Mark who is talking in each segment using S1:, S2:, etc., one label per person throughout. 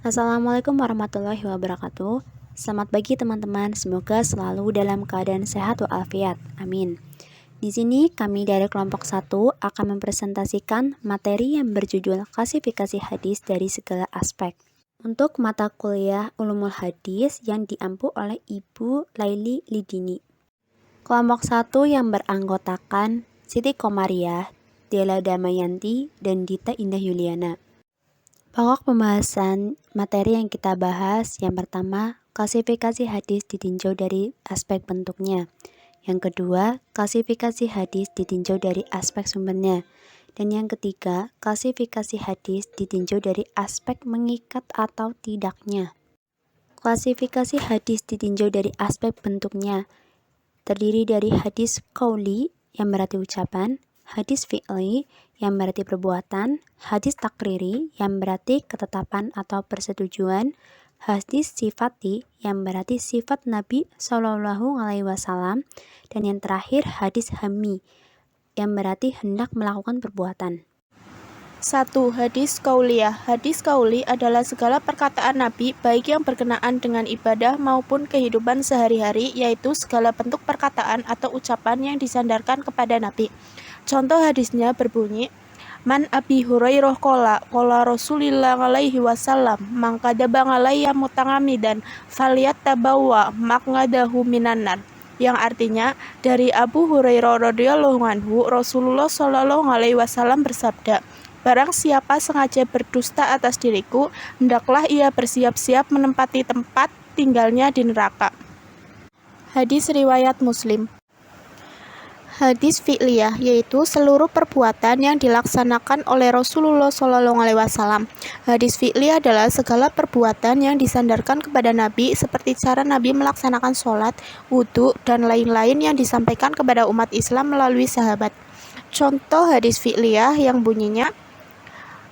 S1: Assalamualaikum warahmatullahi wabarakatuh. Selamat pagi teman-teman, semoga selalu dalam keadaan sehat walafiat. Amin. Di sini kami dari kelompok 1 akan mempresentasikan materi yang berjudul klasifikasi hadis dari segala aspek. Untuk mata kuliah Ulumul Hadis yang diampu oleh Ibu Laili Lidini. Kelompok 1 yang beranggotakan Siti Komariah, Dela Damayanti, dan Dita Indah Yuliana. Pokok pembahasan materi yang kita bahas, yang pertama, klasifikasi hadis ditinjau dari aspek bentuknya. Yang kedua, klasifikasi hadis ditinjau dari aspek sumbernya. Dan yang ketiga, klasifikasi hadis ditinjau dari aspek mengikat atau tidaknya. Klasifikasi hadis ditinjau dari aspek bentuknya, terdiri dari hadis qauli yang berarti ucapan, hadis fi'li yang berarti perbuatan, hadis takriri yang berarti ketetapan atau persetujuan, hadis sifati yang berarti sifat Nabi Shallallahu Alaihi Wasallam, dan yang terakhir hadis hami yang berarti hendak melakukan perbuatan.
S2: 1. Hadis qauliyah. Hadis qauli adalah segala perkataan Nabi baik yang berkenaan dengan ibadah maupun kehidupan sehari-hari, yaitu segala bentuk perkataan atau ucapan yang disandarkan kepada Nabi. Contoh hadisnya berbunyi, Man Abi Hurairah qala Rasulillah alaihi wasallam man kadzaba alayya muta'ammidan falyatabawwa maq'adahu minan nar, yang artinya dari Abu Hurairah radhiyallahu anhu, Rasulullah shallallahu alaihi wasallam bersabda, barang siapa sengaja berdusta atas diriku, hendaklah ia bersiap-siap menempati tempat tinggalnya di neraka. Hadis riwayat Muslim. Hadis fi'liyah, yaitu seluruh perbuatan yang dilaksanakan oleh Rasulullah SAW. Hadis fi'liyah adalah segala perbuatan yang disandarkan kepada Nabi, seperti cara Nabi melaksanakan sholat, wudhu, dan lain-lain yang disampaikan kepada umat Islam melalui sahabat. Contoh hadis fi'liyah yang bunyinya,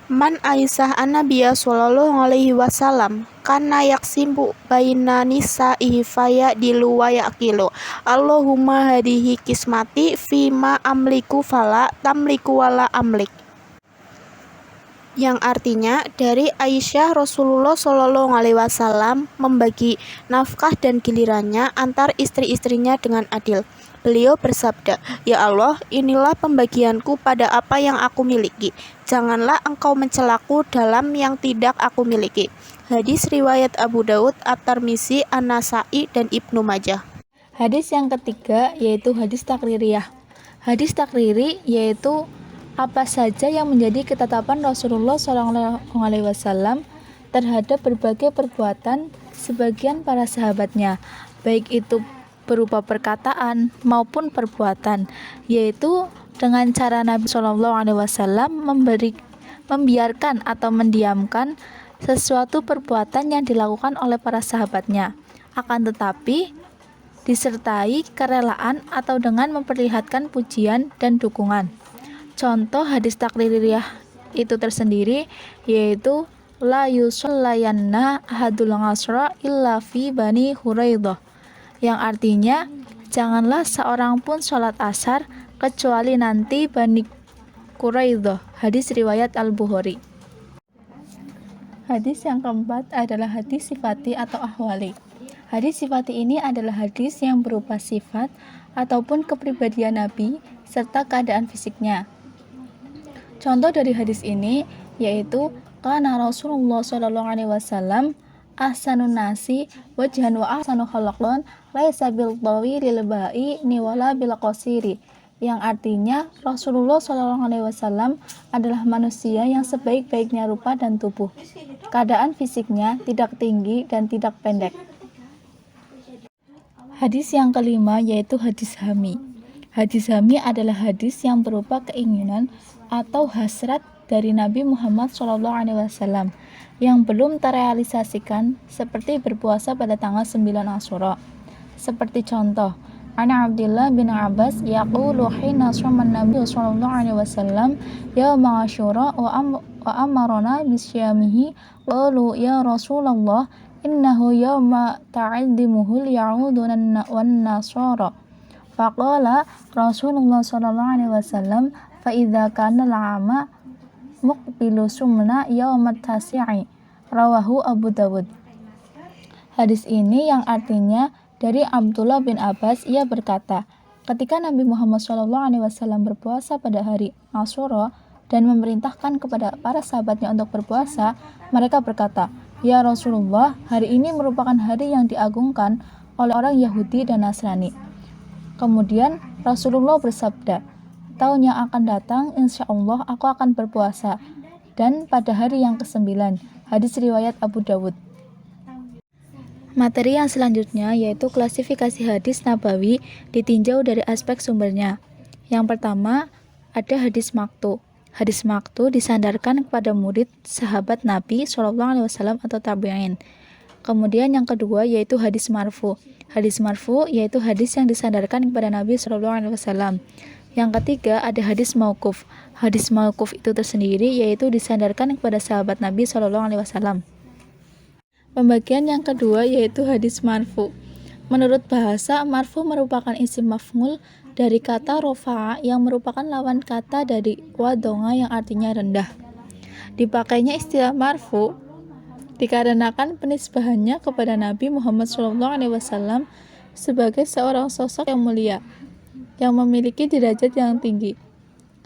S2: Man Aisyah an-Nabiyya sallallahu alaihi wasallam kana yaksimbu baina nisa'ihi faya dilu wa yaqilu Allahumma hadihi kismati fima amliku fala tamliku wala amlik, yang artinya dari Aisyah, Rasulullah Shallallahu Alaihi Wasallam membagi nafkah dan gilirannya antar istri-istrinya dengan adil. Beliau bersabda, Ya Allah, inilah pembagianku pada apa yang aku miliki. Janganlah engkau mencelaku dalam yang tidak aku miliki. Hadis riwayat Abu Daud, At-Tirmizi, An-Nasa'i, dan Ibnu Majah.
S3: Hadis yang ketiga yaitu hadis takririyah. Hadis takriri yaitu apa saja yang menjadi ketetapan Rasulullah SAW terhadap berbagai perbuatan sebagian para sahabatnya, baik itu berupa perkataan maupun perbuatan, yaitu dengan cara Nabi SAW membiarkan atau mendiamkan sesuatu perbuatan yang dilakukan oleh para sahabatnya, akan tetapi disertai kerelaan atau dengan memperlihatkan pujian dan dukungan. Contoh hadis takririyah itu tersendiri yaitu la yusallayanna ahadul asra illa fi bani Huraidah, yang artinya janganlah seorang pun sholat asar kecuali nanti Bani Quraidah. Hadis riwayat Al-Bukhari. Hadis yang keempat adalah hadis sifati atau ahwali. Hadis sifati ini adalah hadis yang berupa sifat ataupun kepribadian Nabi serta keadaan fisiknya. Contoh dari hadis ini yaitu kana Rasulullah SAW ahsanun nasi wajhan wa ahsanu khalaqan laisa bil tawilil ba'i wala bil qasiri, yang artinya Rasulullah SAW adalah manusia yang sebaik-baiknya rupa dan tubuh. Keadaan fisiknya tidak tinggi dan tidak pendek. Hadis yang kelima yaitu hadis hami. Hadis hami adalah hadis yang berupa keinginan atau hasrat dari Nabi Muhammad SAW yang belum terrealisasikan, seperti berpuasa pada tanggal 9 Asyura. Seperti contoh, Ana Abdullah bin Abbas yaqulu hina shaman Nabi sallallahu alaihi wasallam yauma Asyura wa amarna bisyamihi qalu ya Rasulullah innahu yauma ta'addimuhul ya'udun wan nasara faqala Rasulullah sallallahu alaihi wasallam fa idza kana al-'ama muqbilu sumna yaumat tasi'i Rawahu Abu Dawud. Hadis ini yang artinya dari Abdullah bin Abbas, ia berkata, ketika Nabi Muhammad SAW berpuasa pada hari Asyura dan memerintahkan kepada para sahabatnya untuk berpuasa, mereka berkata, "Ya Rasulullah, hari ini merupakan hari yang diagungkan oleh orang Yahudi dan Nasrani." Kemudian Rasulullah bersabda, "Tahun yang akan datang, insya Allah aku akan berpuasa, dan pada hari yang ke-9." Hadis riwayat Abu Dawud. Materi yang selanjutnya yaitu klasifikasi hadis nabawi ditinjau dari aspek sumbernya. Yang pertama, ada hadis maktu. Hadis maktu disandarkan kepada murid sahabat Nabi SAW atau tabi'in. Kemudian yang kedua yaitu hadis marfu. Hadis marfu yaitu hadis yang disandarkan kepada Nabi SAW. Yang ketiga ada hadis mauquf. Hadis mauquf itu tersendiri yaitu disandarkan kepada sahabat Nabi SAW. Pembagian yang kedua yaitu hadis marfu. Menurut bahasa, marfu merupakan isim maf'ul dari kata rofa'a yang merupakan lawan kata dari wadonga yang artinya rendah. Dipakainya istilah marfu dikarenakan penisbahannya kepada Nabi Muhammad SAW sebagai seorang sosok yang mulia, yang memiliki derajat yang tinggi.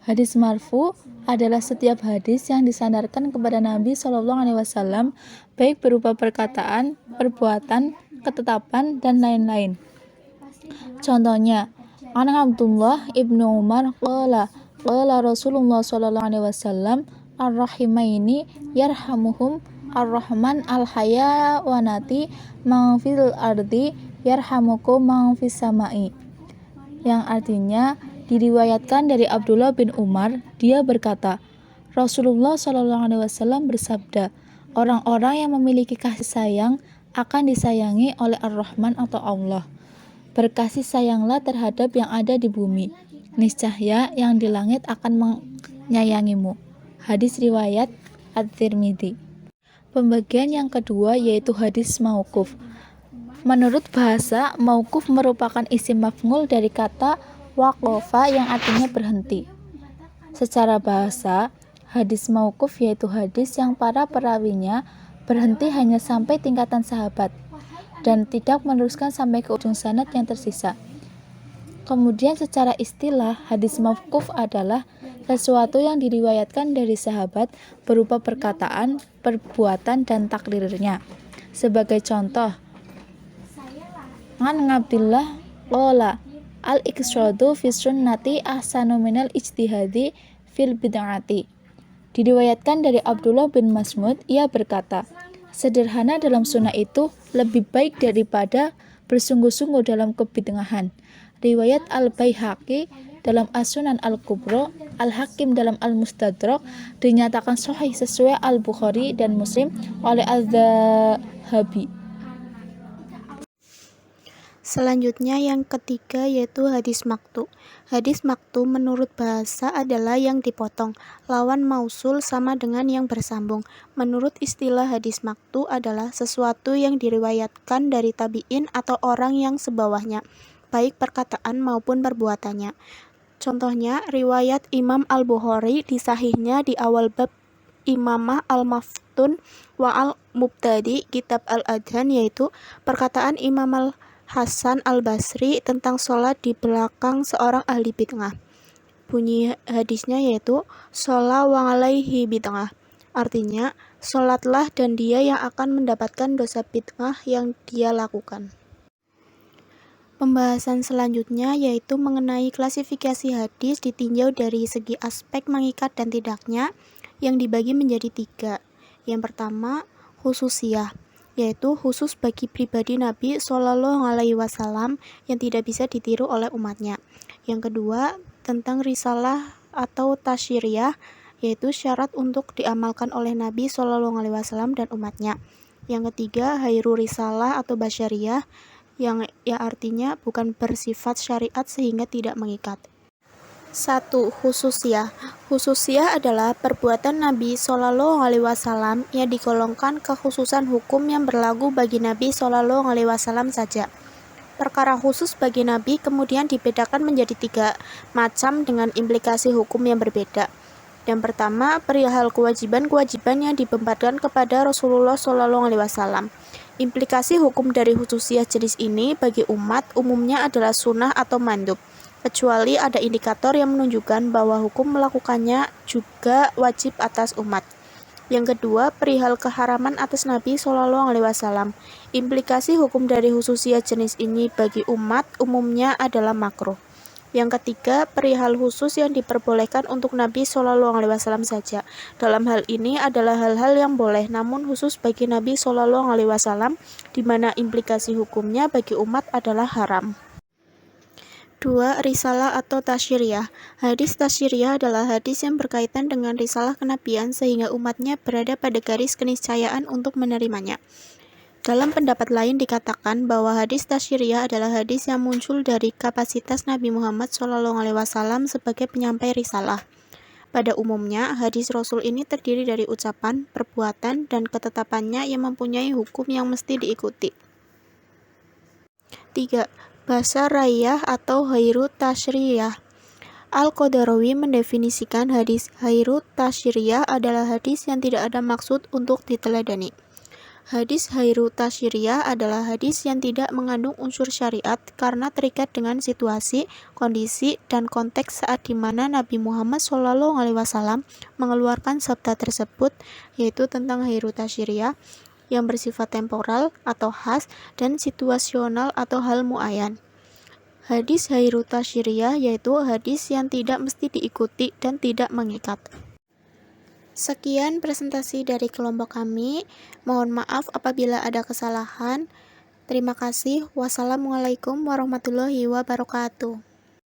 S3: Hadis marfu adalah setiap hadis yang disandarkan kepada Nabi SAW, baik berupa perkataan, perbuatan, ketetapan, dan lain-lain. Contohnya, An Abdullah ibnu Umar qala Rasulullah SAW ar-rahimaini yarhamuhum ar-rahman al-hayawanati man fil ardi yarhamukum man fis samai, yang artinya diriwayatkan dari Abdullah bin Umar, dia berkata, Rasulullah SAW bersabda, orang-orang yang memiliki kasih sayang akan disayangi oleh Ar-Rahman atau Allah. Berkasih sayanglah terhadap yang ada di bumi, niscaya yang di langit akan menyayangimu. Hadis riwayat At-Tirmidzi. Pembagian yang kedua yaitu hadis mauquf. Menurut bahasa, mauquf merupakan isim maf'ul dari kata waqafa yang artinya berhenti. Secara bahasa, hadis mauquf yaitu hadis yang para perawinya berhenti hanya sampai tingkatan sahabat dan tidak meneruskan sampai ke ujung sanad yang tersisa. Kemudian secara istilah, hadis mauquf adalah sesuatu yang diriwayatkan dari sahabat berupa perkataan, perbuatan, dan takrirnya. Sebagai contoh, An Abdillah qala al-iqsadu fi sunnati ahsanu minal ijtihadi fil bid'ati. Diriwayatkan dari Abdullah bin Mas'ud, ia berkata, sederhana dalam sunnah itu lebih baik daripada bersungguh-sungguh dalam kebid'ahan. Riwayat Al-Baihaqi dalam As-Sunan Al-Kubra, Al-Hakim dalam Al-Mustadrak, dinyatakan sahih sesuai Al-Bukhari dan Muslim oleh Al-Dhahabi.
S2: Selanjutnya yang ketiga yaitu hadis maktu. Hadis maktu menurut bahasa adalah yang dipotong. Lawan mausul sama dengan yang bersambung. Menurut istilah hadis maktu adalah sesuatu yang diriwayatkan dari tabi'in atau orang yang sebawahnya, baik perkataan maupun perbuatannya. Contohnya riwayat Imam Al-Bukhari di sahihnya di awal bab Imamah Al-Maftun wa Al-Mubtadi kitab Al-Adhan, yaitu perkataan Imam Hasan Al-Basri tentang sholat di belakang seorang ahli bid'ah. Bunyi hadisnya yaitu sholat wa alaihi bid'ah. Artinya, sholatlah dan dia yang akan mendapatkan dosa bid'ah yang dia lakukan. Pembahasan selanjutnya yaitu mengenai klasifikasi hadis ditinjau dari segi aspek mengikat dan tidaknya, yang dibagi menjadi 3. Yang pertama, khususiyah, yaitu khusus bagi pribadi Nabi Shallallahu Alaihi Wasallam yang tidak bisa ditiru oleh umatnya. Yang kedua, tentang risalah atau tasyiriyah, yaitu syarat untuk diamalkan oleh Nabi Shallallahu Alaihi Wasallam dan umatnya. Yang ketiga, hairu risalah atau basyariyah, yang artinya bukan bersifat syariat sehingga tidak mengikat. 1. Khususiyah. Khususiyah adalah perbuatan Nabi Shallallahu Alaihi Wasallam yang digolongkan kekhususan hukum yang berlaku bagi Nabi Shallallahu Alaihi Wasallam saja. Perkara khusus bagi Nabi kemudian dibedakan menjadi 3 macam dengan implikasi hukum yang berbeda. Yang pertama, perihal kewajiban-kewajiban yang dibebankan kepada Rasulullah SAW. Implikasi hukum dari khususiyah jenis ini bagi umat umumnya adalah sunnah atau mandub, kecuali ada indikator yang menunjukkan bahwa hukum melakukannya juga wajib atas umat. Yang kedua, perihal keharaman atas Nabi SAW. Implikasi hukum dari khususiyah jenis ini bagi umat umumnya adalah makruh. Yang ketiga, perihal khusus yang diperbolehkan untuk Nabi SAW saja. Dalam hal ini adalah hal-hal yang boleh, namun khusus bagi Nabi SAW, di mana implikasi hukumnya bagi umat adalah haram. 2. Risalah atau tasyiriyah. Hadis tasyiriyah adalah hadis yang berkaitan dengan risalah kenabian sehingga umatnya berada pada garis keniscayaan untuk menerimanya. Dalam pendapat lain dikatakan bahwa hadis tasyiriyah adalah hadis yang muncul dari kapasitas Nabi Muhammad SAW sebagai penyampai risalah. Pada umumnya, hadis Rasul ini terdiri dari ucapan, perbuatan, dan ketetapannya yang mempunyai hukum yang mesti diikuti. 3. Bahasa raiyah atau ghairu tasyiriyah. Al-Qadarawi mendefinisikan hadis ghairu tasyiriyah adalah hadis yang tidak ada maksud untuk diteladani. Hadis ghairu tasyiriyah adalah hadis yang tidak mengandung unsur syariat karena terikat dengan situasi, kondisi, dan konteks saat di mana Nabi Muhammad SAW mengeluarkan sabda tersebut, yaitu tentang ghairu tasyiriyah yang bersifat temporal atau khas dan situasional atau hal muayyan. Hadis ghairu tasyiriyah yaitu hadis yang tidak mesti diikuti dan tidak mengikat. Sekian presentasi dari kelompok kami. Mohon maaf apabila ada kesalahan. Terima kasih. Wassalamualaikum warahmatullahi wabarakatuh.